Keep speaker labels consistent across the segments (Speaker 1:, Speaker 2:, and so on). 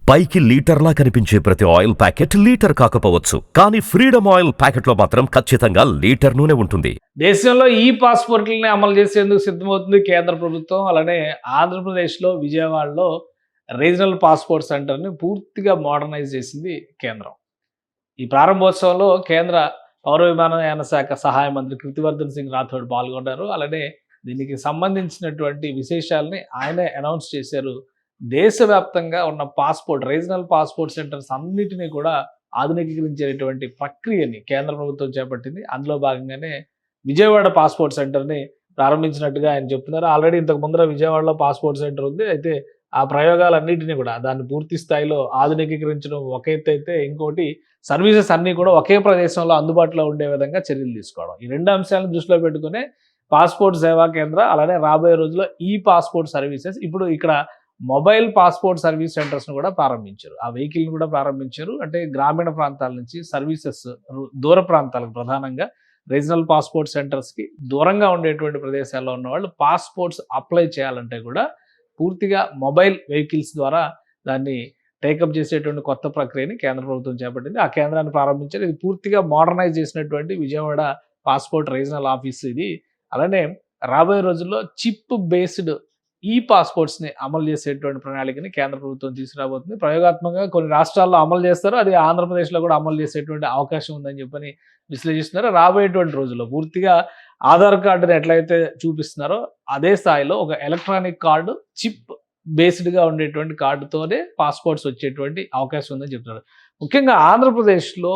Speaker 1: పైకి లీటర్లా కనిపించే ప్రతి ఆయిల్ ప్యాకెట్ లీటర్ కాకపోవచ్చు, కానీ ఫ్రీడమ్ ఆయిల్ ప్యాకెట్లో మాత్రం ఖచ్చితంగా లీటర్ నూనె ఉంటుంది.
Speaker 2: దేశంలో ఈ పాస్పోర్ట్లని అమలు చేసేందుకు సిద్ధమవుతుంది కేంద్ర ప్రభుత్వం. అలానే ఆంధ్రప్రదేశ్లో విజయవాడలో రీజనల్ పాస్పోర్ట్ సెంటర్ని పూర్తిగా మోడర్నైజ్ చేసింది కేంద్రం. ఈ ప్రారంభోత్సవంలో కేంద్ర పౌర విమానయాన శాఖ సహాయ మంత్రి కీర్తివర్ధన్ సింగ్ రాథోడ్ పాల్గొన్నారు. అలానే దీనికి సంబంధించినటువంటి విశేషాలని ఆయనే అనౌన్స్ చేశారు. దేశవ్యాప్తంగా ఉన్న రీజనల్ పాస్పోర్ట్ సెంటర్స్ అన్నిటినీ కూడా ఆధునికీకరించేటువంటి ప్రక్రియని కేంద్ర ప్రభుత్వం చేపట్టింది. అందులో భాగంగానే విజయవాడ పాస్పోర్ట్ సెంటర్ని ప్రారంభించినట్టుగా ఆయన చెప్తున్నారు. ఆల్రెడీ ఇంతకు ముందర విజయవాడలో పాస్పోర్ట్ సెంటర్ ఉంది. అయితే ఆ ప్రయోగాలన్నింటినీ కూడా దాన్ని పూర్తి స్థాయిలో ఆధునికీకరించడం ఒక ఎత్తు అయితే, ఇంకోటి సర్వీసెస్ అన్నీ కూడా ఒకే ప్రదేశంలో అందుబాటులో ఉండే విధంగా చర్యలు తీసుకోవడం. ఈ రెండు అంశాలను దృష్టిలో పెట్టుకునే పాస్పోర్ట్ సేవా కేంద్ర, అలానే రాబోయే రోజుల్లో ఈ పాస్పోర్ట్ సర్వీసెస్, ఇప్పుడు ఇక్కడ మొబైల్ పాస్పోర్ట్ సర్వీస్ సెంటర్స్ను కూడా ప్రారంభించారు. ఆ వెహికల్ని కూడా ప్రారంభించారు. అంటే గ్రామీణ ప్రాంతాల నుంచి సర్వీసెస్ దూర ప్రాంతాలకు, ప్రధానంగా రీజనల్ పాస్పోర్ట్ సెంటర్స్కి దూరంగా ఉండేటువంటి ప్రదేశాల్లో ఉన్న వాళ్ళు పాస్పోర్ట్స్ అప్లై చేయాలంటే కూడా పూర్తిగా మొబైల్ వెహికల్స్ ద్వారా దాన్ని టేకప్ చేసేటువంటి కొత్త ప్రక్రియని కేంద్ర ప్రభుత్వం చేపట్టింది. ఆ కేంద్రాన్ని ప్రారంభించారు. ఇది పూర్తిగా మోడర్నైజ్ చేసినటువంటి విజయవాడ పాస్పోర్ట్ రీజనల్ ఆఫీస్ ఇది. అలానే రాబోయే రోజుల్లో చిప్ బేస్డ్ ఈ పాస్పోర్ట్స్ని అమలు చేసేటువంటి ప్రణాళికని కేంద్ర ప్రభుత్వం తీసుకురాబోతుంది. ప్రయోగాత్మకంగా కొన్ని రాష్ట్రాల్లో అమలు చేస్తారు, అది ఆంధ్రప్రదేశ్లో కూడా అమలు చేసేటువంటి అవకాశం ఉందని చెప్పని విశ్లేషిస్తున్నారు. రాబోయేటువంటి రోజుల్లో పూర్తిగా ఆధార్ కార్డుని ఎట్లయితే చూపిస్తున్నారో అదే స్థాయిలో ఒక ఎలక్ట్రానిక్ కార్డు, చిప్ బేస్డ్గా ఉండేటువంటి కార్డుతోనే పాస్పోర్ట్స్ వచ్చేటువంటి అవకాశం ఉందని చెప్తున్నారు. ముఖ్యంగా ఆంధ్రప్రదేశ్లో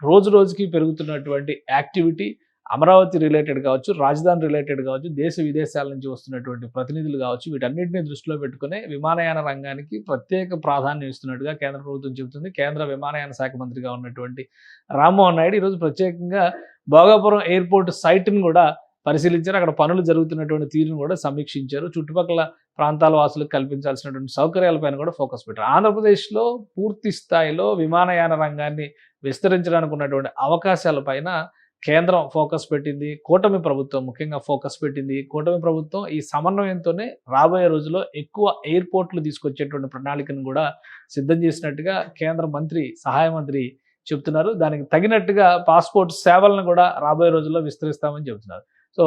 Speaker 2: రోజు రోజుకి పెరుగుతున్నటువంటి యాక్టివిటీ, అమరావతి రిలేటెడ్ కావచ్చు, రాజధాని రిలేటెడ్ కావచ్చు, దేశ విదేశాల నుంచి వస్తున్నటువంటి ప్రతినిధులు కావచ్చు, వీటన్నిటిని దృష్టిలో పెట్టుకునే విమానయాన రంగానికి ప్రత్యేక ప్రాధాన్యం ఇస్తున్నట్టుగా కేంద్ర ప్రభుత్వం చెబుతుంది. కేంద్ర విమానయాన శాఖ మంత్రిగా ఉన్నటువంటి రామ్మోహన్ నాయుడు ఈరోజు ప్రత్యేకంగా భోగాపురం ఎయిర్పోర్ట్ సైట్ని కూడా పరిశీలించారు. అక్కడ పనులు జరుగుతున్నటువంటి తీరును కూడా సమీక్షించారు. చుట్టుపక్కల ప్రాంతాల వాసులకు కల్పించాల్సినటువంటి సౌకర్యాలపైన కూడా ఫోకస్ పెట్టారు. ఆంధ్రప్రదేశ్లో పూర్తి స్థాయిలో విమానయాన రంగాన్ని విస్తరించడానికి ఉన్నటువంటి అవకాశాలపైన కేంద్రం ఫోకస్ పెట్టింది. కూటమి ప్రభుత్వం ముఖ్యంగా ఫోకస్ పెట్టింది. కూటమి ప్రభుత్వం ఈ సమన్వయంతోనే రాబోయే రోజుల్లో ఎక్కువ ఎయిర్పోర్ట్లు తీసుకొచ్చేటువంటి ప్రణాళికను కూడా సిద్ధం చేసినట్టుగా కేంద్ర మంత్రి, సహాయ మంత్రి చెప్తున్నారు. దానికి తగినట్టుగా పాస్పోర్ట్ సేవలను కూడా రాబోయే రోజుల్లో విస్తరిస్తామని చెబుతున్నారు. సో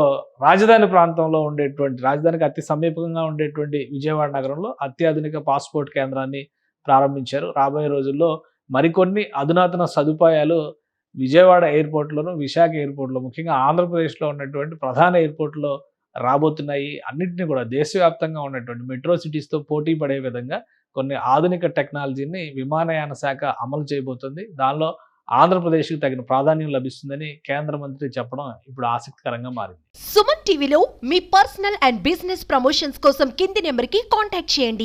Speaker 2: రాజధాని ప్రాంతంలో ఉండేటువంటి, రాజధానికి అతి సమీపంగా ఉండేటువంటి విజయవాడ నగరంలో అత్యాధునిక పాస్పోర్ట్ కేంద్రాన్ని ప్రారంభించారు. రాబోయే రోజుల్లో మరికొన్ని అధునాతన సదుపాయాలు విజయవాడ ఎయిర్పోర్ట్లోను, విశాఖ ఎయిర్పోర్ట్లో, ముఖ్యంగా ఆంధ్రప్రదేశ్లో ఉన్నటువంటి ప్రధాన ఎయిర్పోర్ట్లో రాబోతున్నాయి. అన్నింటినీ కూడా దేశవ్యాప్తంగా ఉన్నటువంటి మెట్రో సిటీస్తో పోటీ పడే విధంగా కొన్ని ఆధునిక టెక్నాలజీని విమానయాన శాఖ అమలు చేయబోతుంది. దానిలో ఆంధ్రప్రదేశ్కి తగిన ప్రాధాన్యం లభిస్తుందని కేంద్ర మంత్రి చెప్పడం ఇప్పుడు ఆసక్తికరంగా మారింది.
Speaker 3: సుమన్ టీవీలో మీ పర్సనల్ అండ్ బిజినెస్ ప్రమోషన్స్ కోసం కింది నెంబర్కి కాంటాక్ట్ చేయండి.